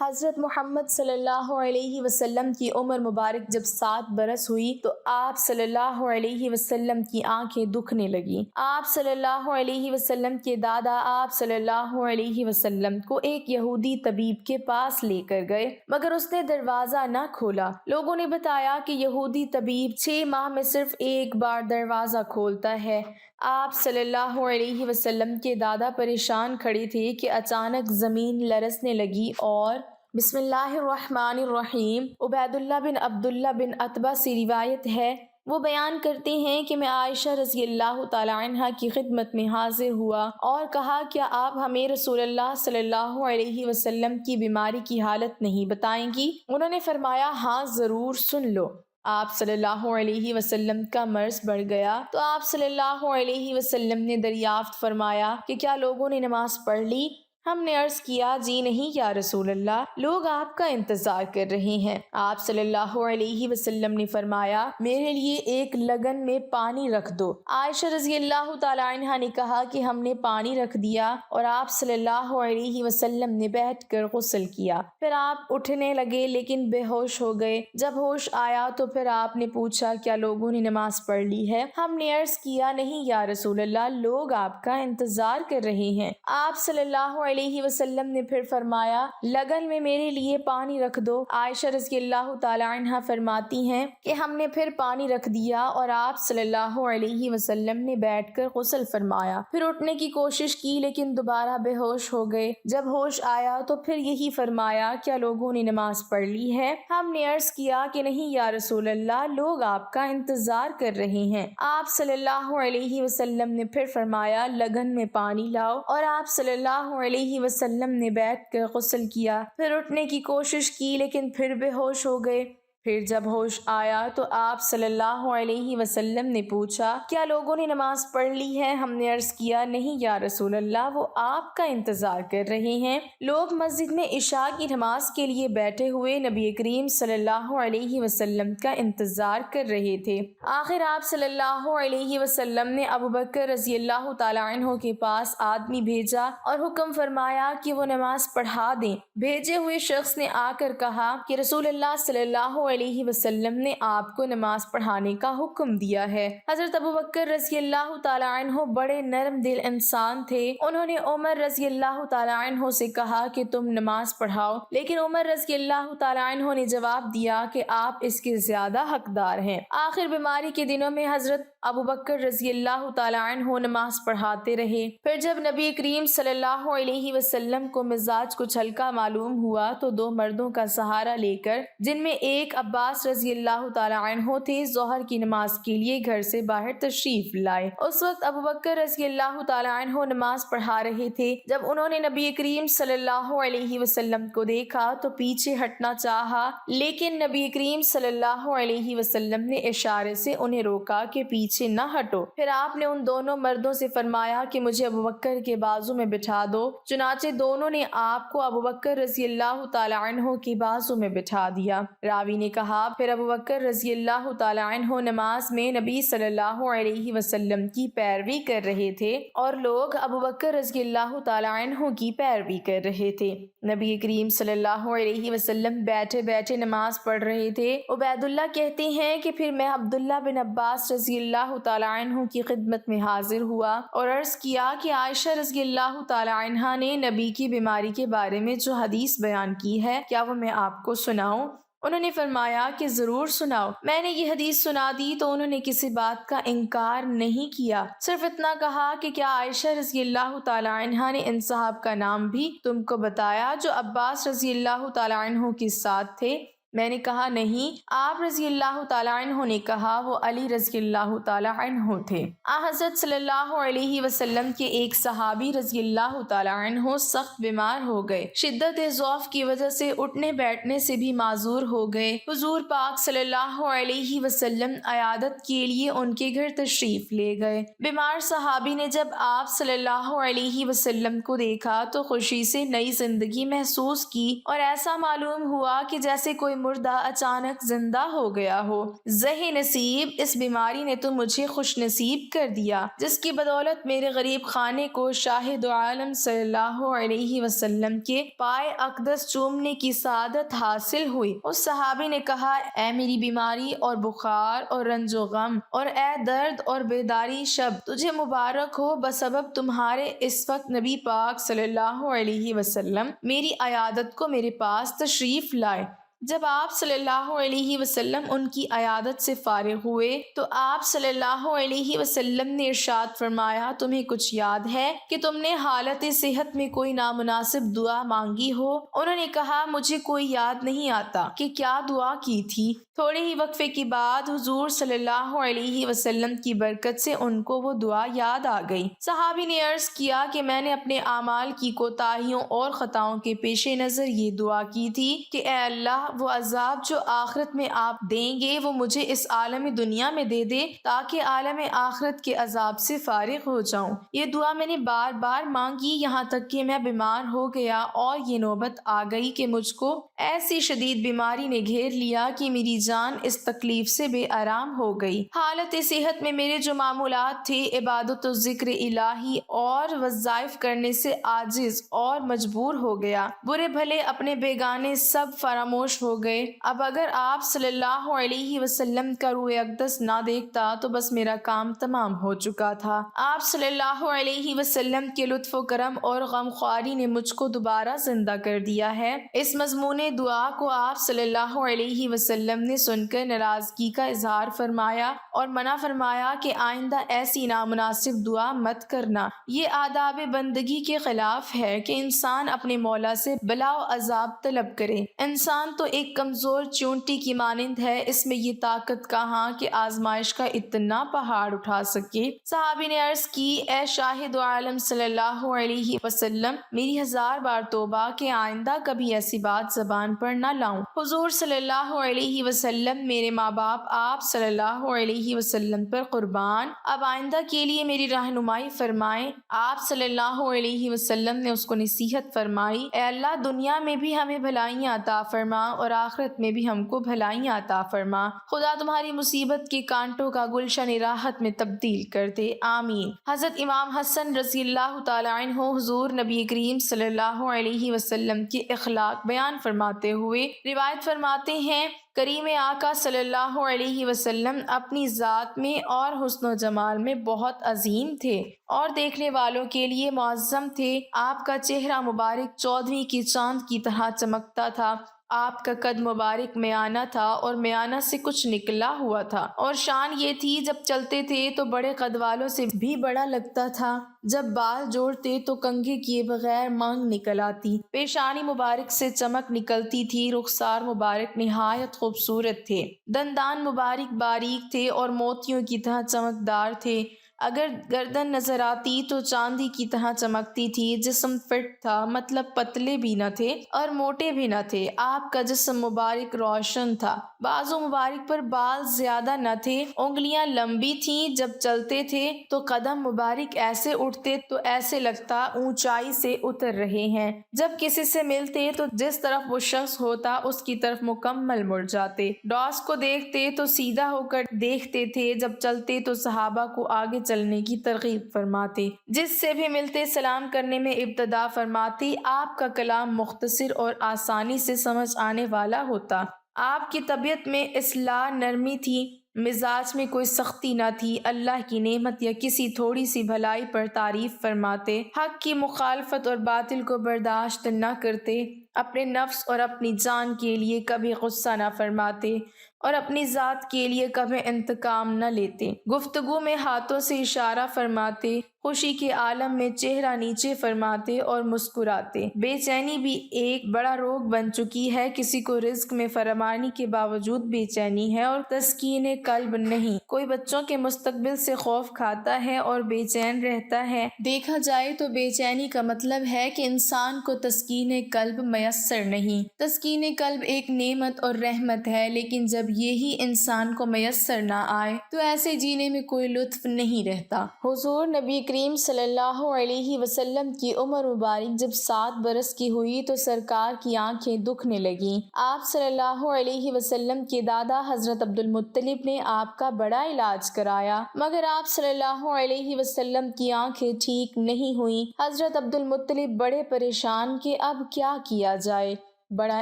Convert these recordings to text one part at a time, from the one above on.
حضرت محمد صلی اللہ علیہ وسلم کی عمر مبارک جب 7 برس ہوئی تو آپ صلی اللہ علیہ وسلم کی آنکھیں دکھنے لگیں۔ آپ صلی اللہ علیہ وسلم کے دادا آپ صلی اللہ علیہ وسلم کو ایک یہودی طبیب کے پاس لے کر گئے، مگر اس نے دروازہ نہ کھولا۔ لوگوں نے بتایا کہ یہودی طبیب 6 ماہ میں صرف ایک بار دروازہ کھولتا ہے۔ آپ صلی اللہ علیہ وسلم کے دادا پریشان کھڑے تھے کہ اچانک زمین لرزنے لگی اور بسم اللہ الرحمن الرحیم۔ عبید اللہ بن عبداللہ بن عتبہ سے روایت ہے، وہ بیان کرتے ہیں کہ میں عائشہ رضی اللہ تعالی عنہ کی خدمت میں حاضر ہوا اور کہا کیا آپ ہمیں رسول اللہ صلی اللہ علیہ وسلم کی بیماری کی حالت نہیں بتائیں گی؟ انہوں نے فرمایا ہاں ضرور، سن لو۔ آپ صلی اللہ علیہ وسلم کا مرض بڑھ گیا تو آپ صلی اللہ علیہ وسلم نے دریافت فرمایا کہ کیا لوگوں نے نماز پڑھ لی؟ ہم نے عرض کیا جی نہیں یا رسول اللہ، لوگ آپ کا انتظار کر رہے ہیں۔ آپ صلی اللہ علیہ وسلم نے فرمایا میرے لیے ایک لگن میں پانی رکھ دو۔ عائشہ رضی اللہ تعالی عنہا نے کہا کہ ہم نے پانی رکھ دیا اور آپ صلی اللہ علیہ وسلم نے بیٹھ کر غسل کیا۔ پھر آپ اٹھنے لگے لیکن بے ہوش ہو گئے۔ جب ہوش آیا تو پھر آپ نے پوچھا کیا لوگوں نے نماز پڑھ لی ہے؟ ہم نے عرض کیا نہیں یا رسول اللہ، لوگ آپ کا انتظار کر رہے ہیں۔ آپ صلی اللہ علیہ وسلم نے پھر فرمایا لگن میں میرے لیے پانی رکھ دو۔ عائشہ رضی اللہ تعالی عنہا فرماتی ہیں کہ ہم نے پھر پانی رکھ دیا اور آپ صلی اللہ علیہ وسلم نے بیٹھ کر غسل فرمایا، پھر اٹھنے کی کوشش کی لیکن دوبارہ بے ہوش ہو گئے۔ جب ہوش آیا تو پھر یہی فرمایا کیا لوگوں نے نماز پڑھ لی ہے؟ ہم نے عرض کیا کہ نہیں یا رسول اللہ، لوگ آپ کا انتظار کر رہے ہیں۔ آپ صلی اللہ علیہ وسلم نے پھر فرمایا لگن میں پانی لاؤ اور آپ صلی اللہ علیہ وسلم نے بیٹھ کر غسل کیا، پھر اٹھنے کی کوشش کی لیکن پھر بے ہوش ہو گئے۔ پھر جب ہوش آیا تو آپ صلی اللہ علیہ وسلم نے پوچھا کیا لوگوں نے نماز پڑھ لی ہے؟ ہم نے عرض کیا نہیں یا رسول اللہ، وہ آپ کا انتظار کر رہے ہیں۔ لوگ مسجد میں عشاء کی نماز کے لیے بیٹھے ہوئے نبی کریم صلی اللہ علیہ وسلم کا انتظار کر رہے تھے۔ آخر آپ صلی اللہ علیہ وسلم نے ابوبکر رضی اللہ تعالی عنہ کے پاس آدمی بھیجا اور حکم فرمایا کہ وہ نماز پڑھا دیں۔ بھیجے ہوئے شخص نے آ کر کہا کہ رسول اللہ صلی اللہ علیہ وسلم نے آپ کو نماز پڑھانے کا حکم دیا ہے۔ حضرت ابوبکر رضی اللہ تعالی عنہ بڑے نرم دل انسان تھے۔ انہوں نے عمر رضی اللہ تعالی عنہ سے کہا کہ تم نماز پڑھاؤ، لیکن عمر رضی اللہ تعالی عنہ نے جواب دیا کہ آپ اس کے زیادہ حقدار ہیں۔ آخر بیماری کے دنوں میں حضرت ابوبکر رضی اللہ تعالی عنہ نماز پڑھاتے رہے۔ پھر جب نبی کریم صلی اللہ علیہ وسلم کو مزاج کچھ ہلکا معلوم ہوا تو 2 مردوں کا سہارا لے کر، جن میں ایک عباس رضی اللہ تعالی عنہ تھے، ظہر کی نماز کے لیے گھر سے باہر تشریف لائے۔ اس وقت ابوبکر رضی اللہ تعالی عنہ نماز پڑھا رہے تھے۔ جب انہوں نے نبی کریم صلی اللہ علیہ وسلم کو دیکھا تو پیچھے ہٹنا چاہا، لیکن نبی کریم صلی اللہ علیہ وسلم نے اشارے سے انہیں روکا کہ پیچھے نہ ہٹو۔ پھر آپ نے ان دونوں مردوں سے فرمایا کہ مجھے ابوبکر کے بازو میں بٹھا دو۔ چنانچہ دونوں نے آپ کو ابوبکر رضی اللہ تعالی عنہ کے بازو میں بٹھا دیا۔ راوی نے کہا پھر ابوبکر رضی اللہ تعالی عنہ نماز میں نبی صلی اللہ علیہ وسلم کی پیروی کر رہے تھے اور لوگ ابوبکر رضی اللہ تعالی عنہ کی پیروی کر رہے تھے۔ نبی کریم صلی اللہ علیہ وسلم بیٹھے بیٹھے نماز پڑھ رہے تھے۔ عبید اللہ کہتے ہیں کہ پھر میں عبداللہ بن عباس رضی اللہ تعالی عنہ کی خدمت میں حاضر ہوا اور عرض کیا کہ عائشہ رضی اللہ تعالی عنہا نے نبی کی بیماری کے بارے میں جو حدیث بیان کی ہے کیا وہ میں آپ کو سناؤں؟ انہوں نے فرمایا کہ ضرور سناؤ۔ میں نے یہ حدیث سنا دی تو انہوں نے کسی بات کا انکار نہیں کیا، صرف اتنا کہا کہ کیا عائشہ رضی اللہ تعالی عنہا نے ان صاحب کا نام بھی تم کو بتایا جو عباس رضی اللہ تعالی عنہ کے ساتھ تھے؟ میں نے کہا نہیں۔ آپ رضی اللہ تعالی عنہ نے کہا وہ علی رضی اللہ تعالی عنہ تھے۔ حضرت صلی اللہ علیہ وسلم کے ایک صحابی رضی اللہ تعالی عنہ سخت بیمار ہو گئے، شدت ضعف کی وجہ سے اٹھنے بیٹھنے سے بھی معذور ہو گئے۔ حضور پاک صلی اللہ علیہ وسلم عیادت کے لیے ان کے گھر تشریف لے گئے۔ بیمار صحابی نے جب آپ صلی اللہ علیہ وسلم کو دیکھا تو خوشی سے نئی زندگی محسوس کی اور ایسا معلوم ہوا کہ جیسے کوئی مردہ اچانک زندہ ہو گیا ہو۔ زہی نصیب، اس بیماری نے تو مجھے خوش نصیب کر دیا جس کی بدولت میرے غریب خانے کو شاہ دو عالم صلی اللہ علیہ وسلم کے پائے اقدس چومنے کی سعادت حاصل ہوئی۔ اس صحابی نے کہا، اے میری بیماری اور بخار اور رنج و غم اور اے درد اور بیداری شب، تجھے مبارک ہو بسبب تمہارے اس وقت نبی پاک صلی اللہ علیہ وسلم میری عیادت کو میرے پاس تشریف لائے۔ جب آپ صلی اللہ علیہ وسلم ان کی عیادت سے فارغ ہوئے تو آپ صلی اللہ علیہ وسلم نے ارشاد فرمایا، تمہیں کچھ یاد ہے کہ تم نے حالت صحت میں کوئی نامناسب دعا مانگی ہو؟ انہوں نے کہا، مجھے کوئی یاد نہیں آتا کہ کیا دعا کی تھی۔ تھوڑے ہی وقفے کے بعد حضور صلی اللہ علیہ وسلم کی برکت سے ان کو وہ دعا یاد آ گئی۔ صحابی نے عرض کیا کہ میں نے اپنے اعمال کی کوتاہیوں اور خطاؤں کے پیش نظر یہ دعا کی تھی کہ اے اللہ، وہ عذاب جو آخرت میں آپ دیں گے وہ مجھے اس عالم دنیا میں دے دے تاکہ عالم آخرت کے عذاب سے فارغ ہو جاؤں۔ یہ دعا میں نے بار بار مانگی یہاں تک کہ میں بیمار ہو گیا اور یہ نوبت آ گئی کہ مجھ کو ایسی شدید بیماری نے گھیر لیا کہ میری جان اس تکلیف سے بے آرام ہو گئی۔ حالت صحت میں میرے جو معمولات تھے، عبادت و ذکر الہی اور وظائف کرنے سے عاجز اور مجبور ہو گیا۔ برے بھلے اپنے بیگانے سب فراموش ہو گئے۔ اب اگر آپ صلی اللہ علیہ وسلم کا روح اقدس نہ دیکھتا تو بس میرا کام تمام ہو چکا تھا۔ آپ صلی اللہ علیہ وسلم کے لطف و کرم اور غمخواری نے مجھ کو دوبارہ زندہ کر دیا ہے۔ اس مضمون دعا کو آپ صلی اللہ علیہ وسلم نے سن کر ناراضگی کا اظہار فرمایا اور منع فرمایا کہ آئندہ ایسی نامناسب دعا مت کرنا۔ یہ آداب بندگی کے خلاف ہے کہ انسان اپنے مولا سے بلا و عذاب طلب کرے۔ انسان تو ایک کمزور چونٹی کی مانند ہے، اس میں یہ طاقت کہاں کہ آزمائش کا اتنا پہاڑ اٹھا سکے۔ صحابی نے عرض کی، اے شاہد عالم صلی اللہ علیہ وسلم، میری 1000 بار توبہ کہ آئندہ کبھی ایسی بات زبان پر نہ لاؤں۔ حضور صلی اللہ علیہ وسلم، میرے ماں باپ آپ صلی اللہ علیہ وسلم پر قربان، اب آئندہ کے لیے میری رہنمائی فرمائیں۔ آپ صلی اللہ علیہ وسلم نے اس کو نصیحت فرمائی، اے اللہ، دنیا میں بھی ہمیں بھلائیاں عطا فرما اور آخرت میں بھی ہم کو بھلائیاں عطا فرما۔ خدا تمہاری مصیبت کے کانٹوں کا گلشن راحت میں تبدیل کر دے، آمین۔ حضرت امام حسن رضی اللہ تعالیٰ عنہ حضور نبی کریم صلی اللہ علیہ وسلم کے اخلاق بیان فرماتے ہوئے روایت فرماتے ہیں، کریم آقا صلی اللہ علیہ وسلم اپنی ذات میں اور حسن و جمال میں بہت عظیم تھے اور دیکھنے والوں کے لیے معظم تھے۔ آپ کا چہرہ مبارک 14ویں کی چاند کی طرح چمکتا تھا۔ آپ کا قد مبارک میانہ تھا اور میانہ سے کچھ نکلا ہوا تھا، اور شان یہ تھی جب چلتے تھے تو بڑے قد والوں سے بھی بڑا لگتا تھا، جب بال جوڑتے تو کنگھے کیے بغیر مانگ نکل آتی، پیشانی مبارک سے چمک نکلتی تھی، رخسار مبارک نہایت خوبصورت تھے، دندان مبارک باریک تھے اور موتیوں کی طرح چمکدار تھے، اگر گردن نظر آتی تو چاندی کی طرح چمکتی تھی، جسم فٹ تھا، مطلب پتلے بھی نہ تھے اور موٹے بھی نہ تھے، آپ کا جسم مبارک روشن تھا، بازو مبارک پر بال زیادہ نہ تھے، انگلیاں لمبی تھیں، جب چلتے تھے تو قدم مبارک ایسے اٹھتے تو ایسے لگتا اونچائی سے اتر رہے ہیں، جب کسی سے ملتے تو جس طرف وہ شخص ہوتا اس کی طرف مکمل مڑ جاتے، ڈاس کو دیکھتے تو سیدھا ہو کر دیکھتے تھے، جب چلتے تو صحابہ کو آگے چلنے کی ترغیب فرماتے، جس سے بھی ملتے سلام کرنے میں ابتدا فرماتے، آپ کا کلام مختصر اور آسانی سے سمجھ آنے والا ہوتا، آپ کی طبیعت میں اصلاح نرمی تھی، مزاج میں کوئی سختی نہ تھی، اللہ کی نعمت یا کسی تھوڑی سی بھلائی پر تعریف فرماتے، حق کی مخالفت اور باطل کو برداشت نہ کرتے، اپنے نفس اور اپنی جان کے لیے کبھی غصہ نہ فرماتے اور اپنی ذات کے لیے کبھی انتقام نہ لیتے، گفتگو میں ہاتھوں سے اشارہ فرماتے، خوشی کے عالم میں چہرہ نیچے فرماتے اور مسکراتے۔ بے چینی بھی ایک بڑا روگ بن چکی ہے، کسی کو رزق میں فراوانی کے باوجود بے چینی ہے اور تسکین قلب نہیں، کوئی بچوں کے مستقبل سے خوف کھاتا ہے اور بے چین رہتا ہے۔ دیکھا جائے تو بے چینی کا مطلب ہے کہ انسان کو تسکین قلب میسر نہیں۔ تسکین قلب ایک نعمت اور رحمت ہے، لیکن جب یہی انسان کو میسر نہ آئے تو ایسے جینے میں کوئی لطف نہیں رہتا۔ حضور نبی کریم صلی اللہ علیہ وسلم کی عمر مبارک جب 7 برس کی ہوئی تو سرکار کی آنکھیں دکھنے لگیں۔ آپ صلی اللہ علیہ وسلم کے دادا حضرت عبد المطلب نے آپ کا بڑا علاج کرایا، مگر آپ صلی اللہ علیہ وسلم کی آنکھیں ٹھیک نہیں ہوئیں۔ حضرت عبد المطلب بڑے پریشان کہ اب کیا کیا جائے۔ بڑا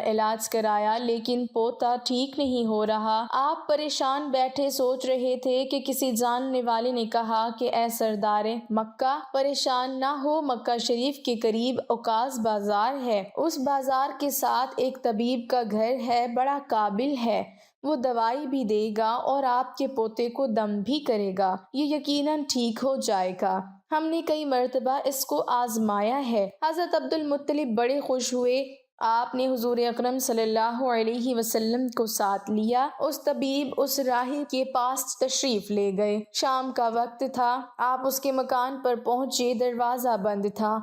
علاج کرایا لیکن پوتا ٹھیک نہیں ہو رہا۔ آپ پریشان بیٹھے سوچ رہے تھے کہ کسی جاننے والے نے کہا کہ اے سردار مکہ، پریشان نہ ہو، مکہ شریف کے قریب عکاظ بازار ہے، اس بازار کے ساتھ ایک طبیب کا گھر ہے، بڑا قابل ہے، وہ دوائی بھی دے گا اور آپ کے پوتے کو دم بھی کرے گا، یہ یقیناً ٹھیک ہو جائے گا۔ ہم نے کئی مرتبہ اس کو آزمایا ہے۔ حضرت عبد المطلب بڑے خوش ہوئے۔ آپ نے حضور اکرم صلی اللہ علیہ وسلم کو ساتھ لیا۔ اس طبیب، اس راہب کے پاس تشریف لے گئے۔ شام کا وقت تھا۔ آپ اس کے مکان پر پہنچے، دروازہ بند تھا۔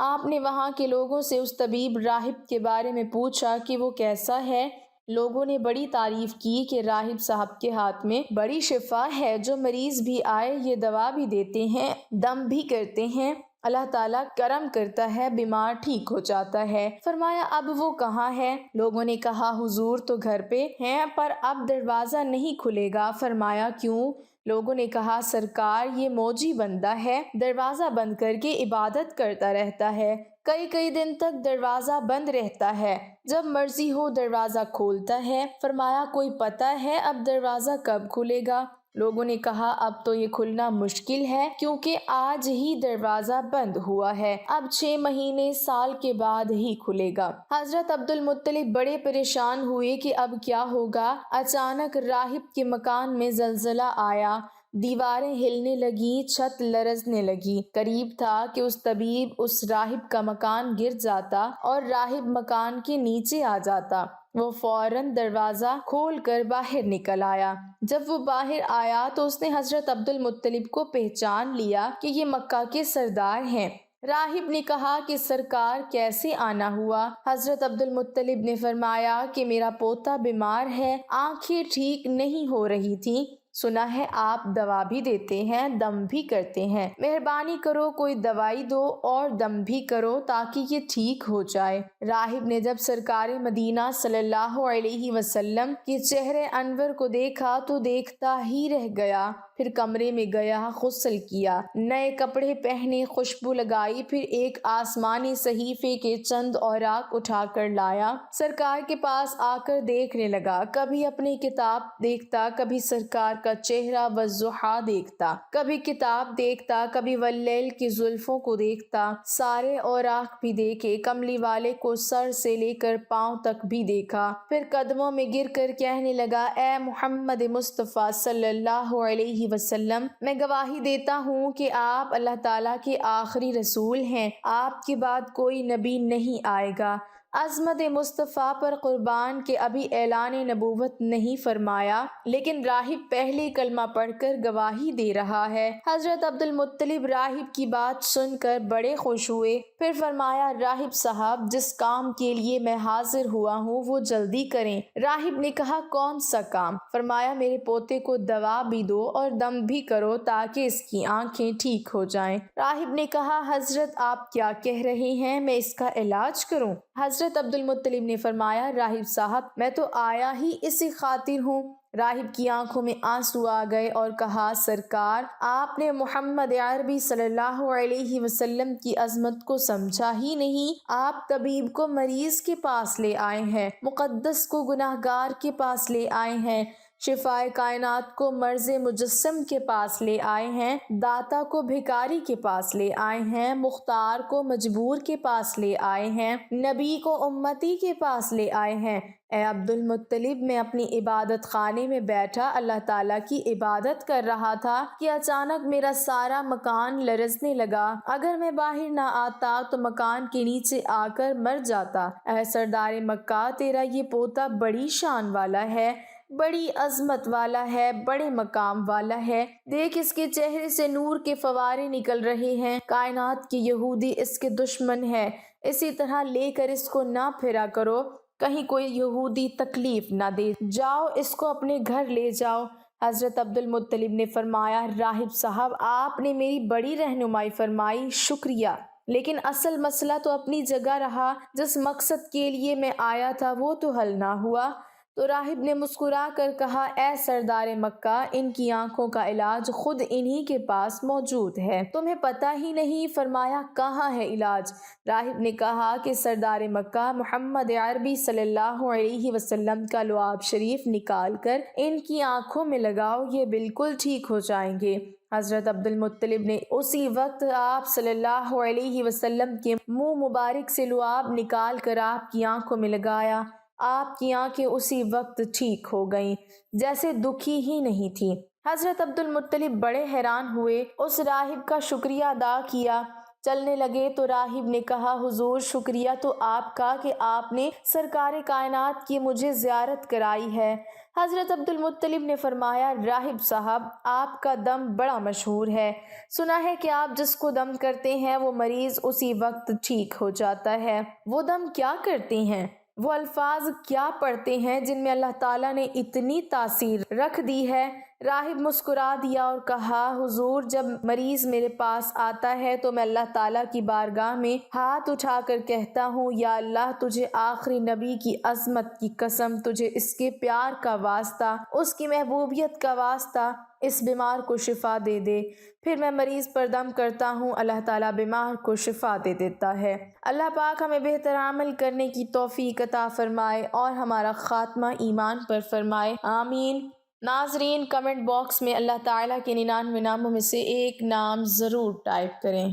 آپ نے وہاں کے لوگوں سے اس طبیب راہب کے بارے میں پوچھا کہ وہ کیسا ہے۔ لوگوں نے بڑی تعریف کی کہ راہب صاحب کے ہاتھ میں بڑی شفا ہے، جو مریض بھی آئے یہ دوا بھی دیتے ہیں، دم بھی کرتے ہیں، اللہ تعالیٰ کرم کرتا ہے، بیمار ٹھیک ہو جاتا ہے۔ فرمایا اب وہ کہاں ہے؟ لوگوں نے کہا حضور تو گھر پہ ہیں، پر اب دروازہ نہیں کھلے گا۔ فرمایا کیوں؟ لوگوں نے کہا سرکار یہ موجی بندہ ہے، دروازہ بند کر کے عبادت کرتا رہتا ہے، کئی دن تک دروازہ بند رہتا ہے، جب مرضی ہو دروازہ کھولتا ہے۔ فرمایا کوئی پتہ ہے اب دروازہ کب کھلے گا؟ لوگوں نے کہا اب تو یہ کھلنا مشکل ہے، کیونکہ آج ہی دروازہ بند ہوا ہے، اب 6 مہینے سال کے بعد ہی کھلے گا۔ حضرت عبد المطلب بڑے پریشان ہوئے کہ اب کیا ہوگا۔ اچانک راہب کے مکان میں زلزلہ آیا، دیواریں ہلنے لگیں، چھت لرزنے لگی۔ قریب تھا کہ اس طبیب، اس راہب کا مکان گر جاتا اور راہب مکان کے نیچے آ جاتا۔ وہ فوراً دروازہ کھول کر باہر نکل آیا۔ جب وہ باہر آیا تو اس نے حضرت عبد المطلب کو پہچان لیا کہ یہ مکہ کے سردار ہیں۔ راہب نے کہا کہ سرکار کیسے آنا ہوا؟ حضرت عبد المطلب نے فرمایا کہ میرا پوتا بیمار ہے، آنکھیں ٹھیک نہیں ہو رہی تھیں، سنا ہے آپ دوا بھی دیتے ہیں، دم بھی کرتے ہیں، مہربانی کرو کوئی دوائی دو اور دم بھی کرو تاکہ یہ ٹھیک ہو جائے۔ راہب نے جب سرکار مدینہ صلی اللہ علیہ وسلم کے چہرے انور کو دیکھا تو دیکھتا ہی رہ گیا، پھر کمرے میں گیا، غسل کیا، نئے کپڑے پہنے، خوشبو لگائی، پھر ایک آسمانی صحیفے کے چند اوراق اٹھا کر لایا، سرکار کے پاس آ کر دیکھنے لگا، کبھی اپنی کتاب دیکھتا، کبھی سرکار کا چہرہ والضحیٰ دیکھتا، کبھی کتاب دیکھتا، کبھی واللیل کی زلفوں کو دیکھتا، سارے اوراق بھی دیکھے، کملی والے کو سر سے لے کر پاؤں تک بھی دیکھا، پھر قدموں میں گر کر کہنے لگا اے محمد مصطفیٰ صلی اللہ علیہ وسلم، میں گواہی دیتا ہوں کہ آپ اللہ تعالیٰ کے آخری رسول ہیں، آپ کے بعد کوئی نبی نہیں آئے گا۔ عظمت مصطفیٰ پر قربان کہ ابھی اعلان نبوت نہیں فرمایا، لیکن راہب پہلے کلمہ پڑھ کر گواہی دے رہا ہے۔ حضرت عبد المطلب راہب کی بات سن کر بڑے خوش ہوئے، پھر فرمایا راہب صاحب جس کام کے لیے میں حاضر ہوا ہوں وہ جلدی کریں۔ راہب نے کہا کون سا کام؟ فرمایا میرے پوتے کو دوا بھی دو اور دم بھی کرو تاکہ اس کی آنکھیں ٹھیک ہو جائیں۔ راہب نے کہا حضرت آپ کیا کہہ رہے ہیں، میں اس کا علاج کروں؟ حضرت عبد المطلب نے فرمایا راہب صاحب میں تو آیا ہی اسی خاطر ہوں۔ راہب کی آنکھوں میں آنسو آ گئے اور کہا سرکار آپ نے محمد عربی صلی اللہ علیہ وسلم کی عظمت کو سمجھا ہی نہیں، آپ طبیب کو مریض کے پاس لے آئے ہیں، مقدس کو گناہگار کے پاس لے آئے ہیں، شفائے کائنات کو مرض مجسم کے پاس لے آئے ہیں، داتا کو بھکاری کے پاس لے آئے ہیں، مختار کو مجبور کے پاس لے آئے ہیں، نبی کو امتی کے پاس لے آئے ہیں۔ اے عبد المطلب میں اپنی عبادت خانے میں بیٹھا اللہ تعالیٰ کی عبادت کر رہا تھا کہ اچانک میرا سارا مکان لرزنے لگا، اگر میں باہر نہ آتا تو مکان کے نیچے آ کر مر جاتا۔ اے سردار مکہ تیرا یہ پوتا بڑی شان والا ہے، بڑی عظمت والا ہے، بڑے مقام والا ہے، دیکھ اس کے چہرے سے نور کے فوارے نکل رہے ہیں، کائنات کے یہودی اس کے دشمن ہے، اسی طرح لے کر اس کو نہ پھرا کرو، کہیں کوئی یہودی تکلیف نہ دے، جاؤ اس کو اپنے گھر لے جاؤ۔ حضرت عبد المطلب نے فرمایا، راہب صاحب آپ نے میری بڑی رہنمائی فرمائی، شکریہ، لیکن اصل مسئلہ تو اپنی جگہ رہا، جس مقصد کے لیے میں آیا تھا وہ تو حل نہ ہوا۔ تو راہب نے مسکرا کر کہا، اے سردار مکہ، ان کی آنکھوں کا علاج خود انہی کے پاس موجود ہے، تمہیں پتہ ہی نہیں؟ فرمایا، کہاں ہے علاج؟ راہب نے کہا کہ سردار مکہ محمد عربی صلی اللہ علیہ وسلم کا لعاب شریف نکال کر ان کی آنکھوں میں لگاؤ، یہ بالکل ٹھیک ہو جائیں گے۔ حضرت عبد المطلب نے اسی وقت آپ صلی اللہ علیہ وسلم کے منہ مبارک سے لعاب نکال کر آپ کی آنکھوں میں لگایا، آپ کی آنکھیں اسی وقت ٹھیک ہو گئیں، جیسے دکھی ہی نہیں تھی۔ حضرت عبد المطلب بڑے حیران ہوئے، اس راہب کا شکریہ ادا کیا، چلنے لگے تو راہب نے کہا، حضور شکریہ تو آپ کا کہ آپ نے سرکار کائنات کی مجھے زیارت کرائی ہے۔ حضرت عبد المطلب نے فرمایا، راہب صاحب آپ کا دم بڑا مشہور ہے، سنا ہے کہ آپ جس کو دم کرتے ہیں وہ مریض اسی وقت ٹھیک ہو جاتا ہے، وہ دم کیا کرتے ہیں؟ وہ الفاظ کیا پڑھتے ہیں جن میں اللہ تعالیٰ نے اتنی تاثیر رکھ دی ہے؟ راہب مسکرا دیا اور کہا، حضور جب مریض میرے پاس آتا ہے تو میں اللہ تعالیٰ کی بارگاہ میں ہاتھ اٹھا کر کہتا ہوں، یا اللہ تجھے آخری نبی کی عظمت کی قسم، تجھے اس کے پیار کا واسطہ، اس کی محبوبیت کا واسطہ اس بیمار کو شفا دے دے۔ پھر میں مریض پر دم کرتا ہوں، اللہ تعالیٰ بیمار کو شفا دے دیتا ہے۔ اللہ پاک ہمیں بہتر عمل کرنے کی توفیق عطا فرمائے اور ہمارا خاتمہ ایمان پر فرمائے، آمین۔ ناظرین، کمنٹ باکس میں اللہ تعالیٰ کے 99 ناموں میں سے ایک نام ضرور ٹائپ کریں۔